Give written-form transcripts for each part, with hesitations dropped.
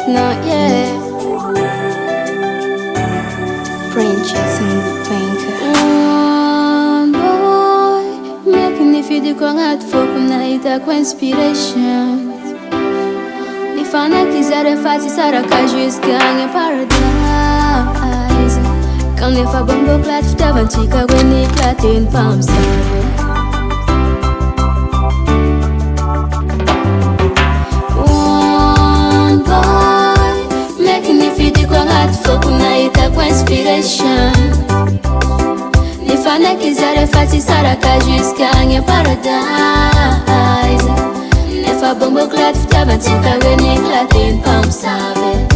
Not yet. Princess and Thinker. Boy, making if you do come out for night com inspiration. Ni fana quiser fazer saracas jusqu'à paradise. Quand les femmes bombo clat t'avant chica when ni clatin palm sabe. One boy, making if you do come out for night com inspiration. Ni fana quiser fazer saracas jusqu'à paradise. Fa bombo clat t'avant chica when ni clatin palm sabe.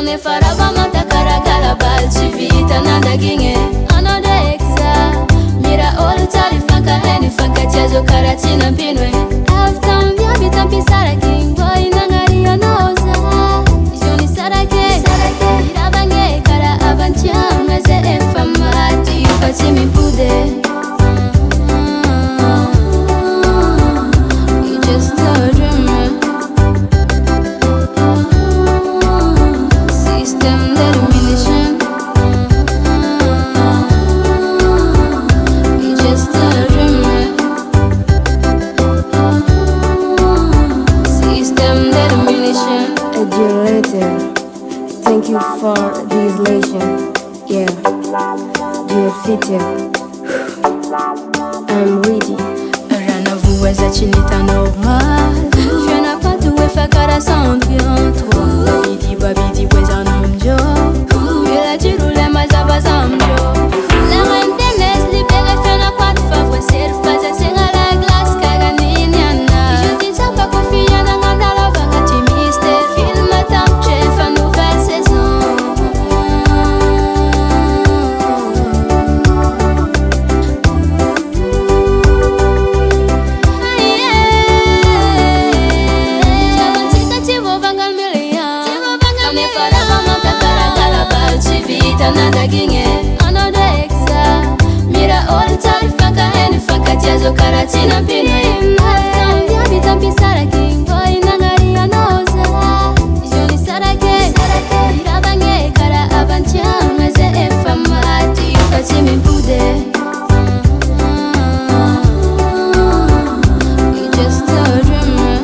Ne farava mata caracala balci vita nada ginge anoda exa mira ol tali fanka heni fanka jazo karatina pinwe aftam via bitam pisara king boy nangari anoza joni sarake ira bange kara avantia meze enfamati fatimi pude. You just a dreamer. Thank you for this lesson. Yeah, dear future, I'm ready. Rana voix à chinita normal. Je n'ai pas de faire coração dentro. Babidi pues un omjo. Il a dit rouler mais à bas amjo. La reine des nez libérée fait na quatro favor ser fazer sem a la glace caganiniana. Je dis ça pas confiant dans la vaga timiste. Film tam chef a nouvelle saison. Nada ginge anoda exa mira ol tali fanka heni fanka jazo karatina pinwe aftam via bitam pisara king boy nangari anoza joni sarake ira bange kara avantia meze enfamati fatimi pude. You just a dreamer.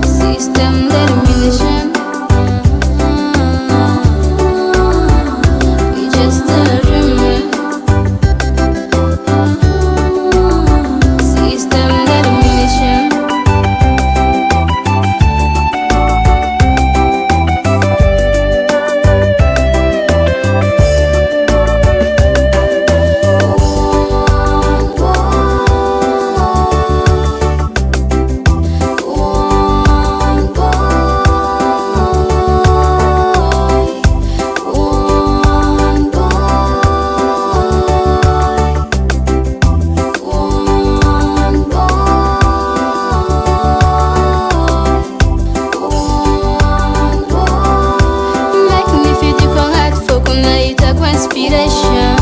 System determination. Inspiration.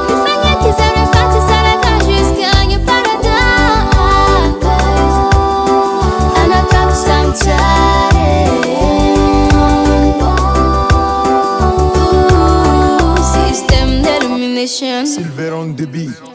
Me fanya quiser fazer saracas jusqu'à paradise. And I talk sometimes. System determination. Silver on the beat.